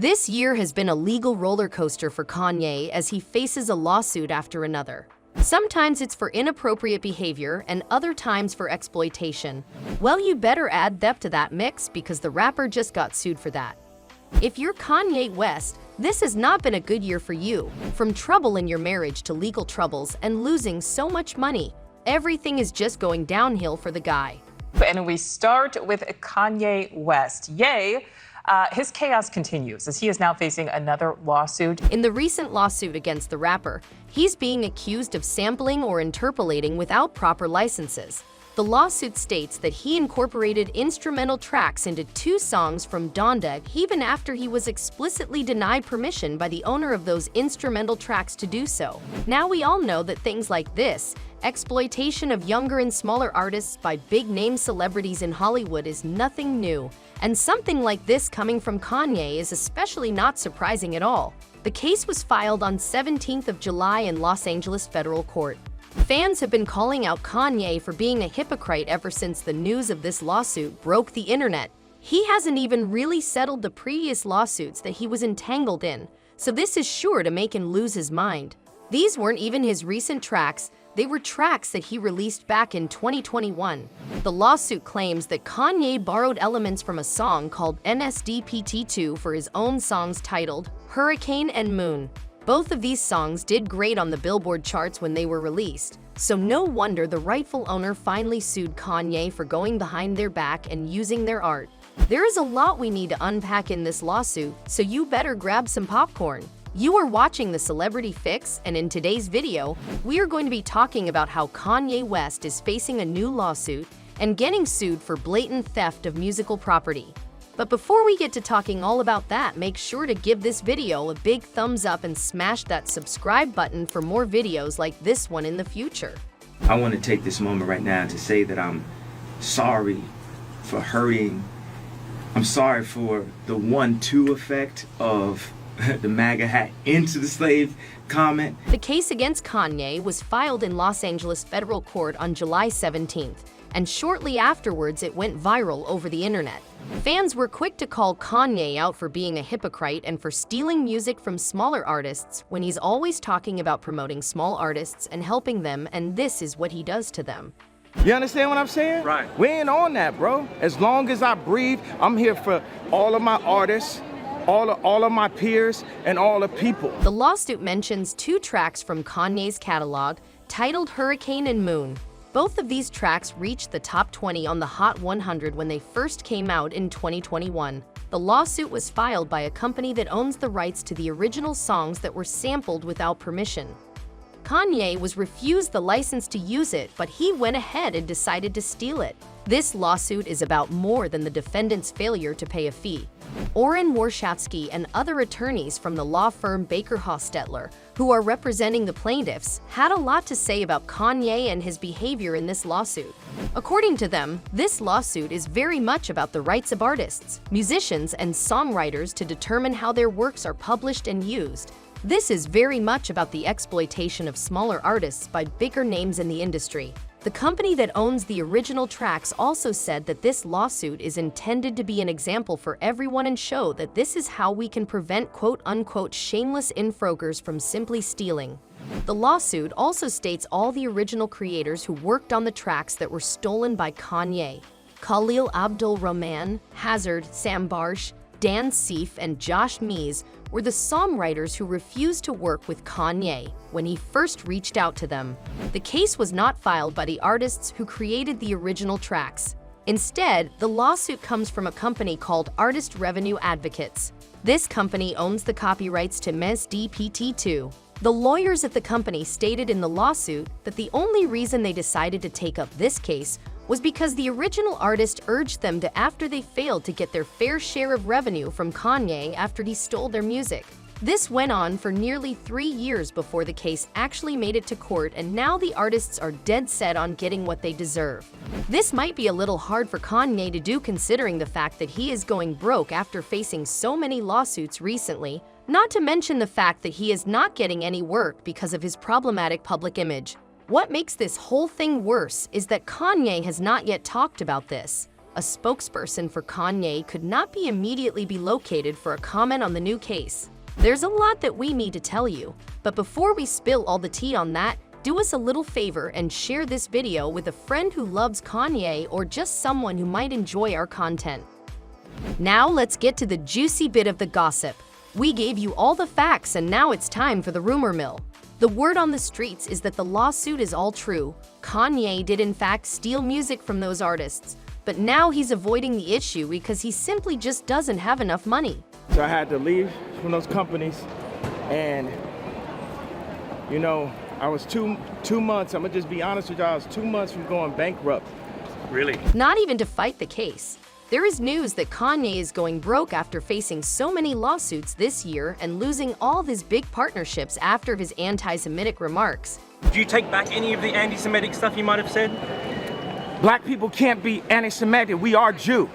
This year has been a legal roller coaster for Kanye as he faces a lawsuit after another. Sometimes it's for inappropriate behavior and other times for exploitation. Well, you better add that to that mix because the rapper just got sued for that. If you're Kanye West, this has not been a good year for you. From trouble in your marriage to legal troubles and losing so much money, everything is just going downhill for the guy. And we start with Kanye West. Yay! His chaos continues as he is now facing another lawsuit. In the recent lawsuit against the rapper, he's being accused of sampling or interpolating without proper licenses. The lawsuit states that he incorporated instrumental tracks into 2 songs from Donda even after he was explicitly denied permission by the owner of those instrumental tracks to do so. Now we all know that things like this, exploitation of younger and smaller artists by big-name celebrities in Hollywood, is nothing new. And something like this coming from Kanye is especially not surprising at all. The case was filed on 17th of July in Los Angeles federal court. Fans have been calling out Kanye for being a hypocrite ever since the news of this lawsuit broke the internet. He hasn't even really settled the previous lawsuits that he was entangled in, so this is sure to make him lose his mind. These weren't even his recent tracks, they were tracks that he released back in 2021. The lawsuit claims that Kanye borrowed elements from a song called NSDPT2 for his own songs titled Hurricane and Moon. Both of these songs did great on the Billboard charts when they were released, so no wonder the rightful owner finally sued Kanye for going behind their back and using their art. There is a lot we need to unpack in this lawsuit, so you better grab some popcorn. You are watching The Celebrity Fix, and in today's video, we are going to be talking about how Kanye West is facing a new lawsuit and getting sued for blatant theft of musical property. But before we get to talking all about that, make sure to give this video a big thumbs up and smash that subscribe button for more videos like this one in the future. I want to take this moment right now to say that I'm sorry for hurting. I'm sorry for the 1-2 effect of the MAGA hat into the slave comment. The case against Kanye was filed in Los Angeles federal court on July 17th, and shortly afterwards it went viral over the internet. Fans were quick to call Kanye out for being a hypocrite and for stealing music from smaller artists when he's always talking about promoting small artists and helping them, and this is what he does to them. You understand what I'm saying? Right. We ain't on that, bro. As long as I breathe, I'm here for all of my artists, all of my peers, and all the people. The lawsuit mentions 2 tracks from Kanye's catalog titled Hurricane and Moon. Both of these tracks reached the top 20 on the Hot 100 when they first came out in 2021. The lawsuit was filed by a company that owns the rights to the original songs that were sampled without permission. Kanye was refused the license to use it, but he went ahead and decided to steal it. This lawsuit is about more than the defendant's failure to pay a fee. Oren Warshatsky and other attorneys from the law firm Baker Hostetler, who are representing the plaintiffs, had a lot to say about Kanye and his behavior in this lawsuit. According to them, this lawsuit is very much about the rights of artists, musicians, and songwriters to determine how their works are published and used. This is very much about the exploitation of smaller artists by bigger names in the industry. The company that owns the original tracks also said that this lawsuit is intended to be an example for everyone and show that this is how we can prevent quote-unquote shameless infrogers from simply stealing. The lawsuit also states all the original creators who worked on the tracks that were stolen by Kanye. Khalil Abdul Rahman, Hazard, Sam Barsh, Dan Seif, and Josh Mees were the songwriters who refused to work with Kanye when he first reached out to them. The case was not filed by the artists who created the original tracks. Instead, the lawsuit comes from a company called Artist Revenue Advocates. This company owns the copyrights to NSDPT2. The lawyers at the company stated in the lawsuit that the only reason they decided to take up this case was because the original artist urged them to after they failed to get their fair share of revenue from Kanye after he stole their music. This went on for nearly 3 years before the case actually made it to court, and now the artists are dead set on getting what they deserve. This might be a little hard for Kanye to do considering the fact that he is going broke after facing so many lawsuits recently, not to mention the fact that he is not getting any work because of his problematic public image. What makes this whole thing worse is that Kanye has not yet talked about this. A spokesperson for Kanye could not be immediately be located for a comment on the new case. There's a lot that we need to tell you, but before we spill all the tea on that, do us a little favor and share this video with a friend who loves Kanye or just someone who might enjoy our content. Now let's get to the juicy bit of the gossip. We gave you all the facts and now it's time for the rumor mill. The word on the streets is that the lawsuit is all true. Kanye did in fact steal music from those artists, but now he's avoiding the issue because he simply just doesn't have enough money. So I had to leave from those companies, and you know, I was two months, I'm gonna just be honest with y'all, I was 2 months from going bankrupt. Really? Not even to fight the case. There is news that Kanye is going broke after facing so many lawsuits this year and losing all of his big partnerships after his anti-Semitic remarks. Do you take back any of the anti-Semitic stuff you might have said? Black people can't be anti-Semitic. We are Jew.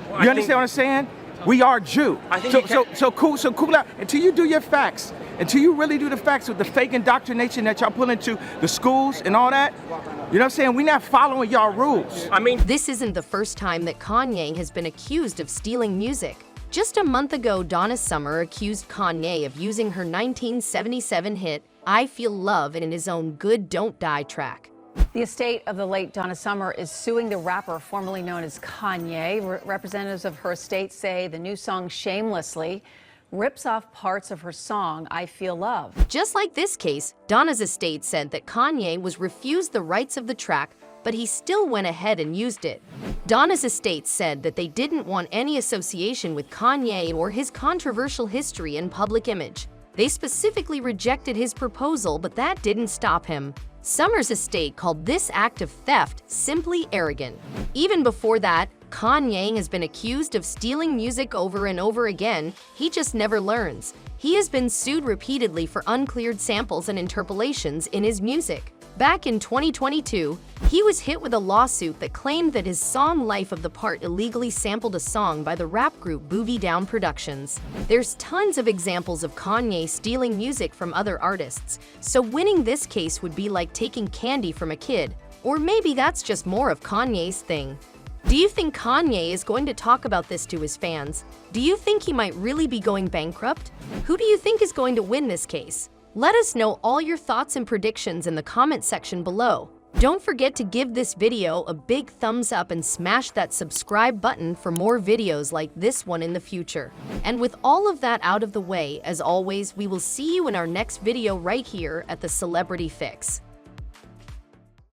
Well, You understand what I'm saying? We are Jew. I think So cool out. Until you do your facts, until you really do the facts with the fake indoctrination that y'all pull into the schools and all that, you know what I'm saying? We're not following y'all rules. I mean, This isn't the first time that Kanye has been accused of stealing music. Just a month ago, Donna Summer accused Kanye of using her 1977 hit, I Feel Love, in his own Good Don't Die track. The estate of the late Donna Summer is suing the rapper formerly known as Kanye. Representatives of her estate say the new song Shamelessly rips off parts of her song I Feel Love. Just like this case, Donna's estate said that Kanye was refused the rights of the track, but he still went ahead and used it. Donna's estate said that they didn't want any association with Kanye or his controversial history and public image. They specifically rejected his proposal, but that didn't stop him. Summer's estate called this act of theft simply arrogant. Even before that, Kanye has been accused of stealing music over and over again. He just never learns. He has been sued repeatedly for uncleared samples and interpolations in his music. Back in 2022, he was hit with a lawsuit that claimed that his song Life of the Part illegally sampled a song by the rap group Boogie Down Productions. There's tons of examples of Kanye stealing music from other artists, so winning this case would be like taking candy from a kid, or maybe that's just more of Kanye's thing. Do you think Kanye is going to talk about this to his fans? Do you think he might really be going bankrupt? Who do you think is going to win this case? Let us know all your thoughts and predictions in the comment section below. Don't forget to give this video a big thumbs up and smash that subscribe button for more videos like this one in the future. And with all of that out of the way, as always, we will see you in our next video right here at the Celebrity Fix.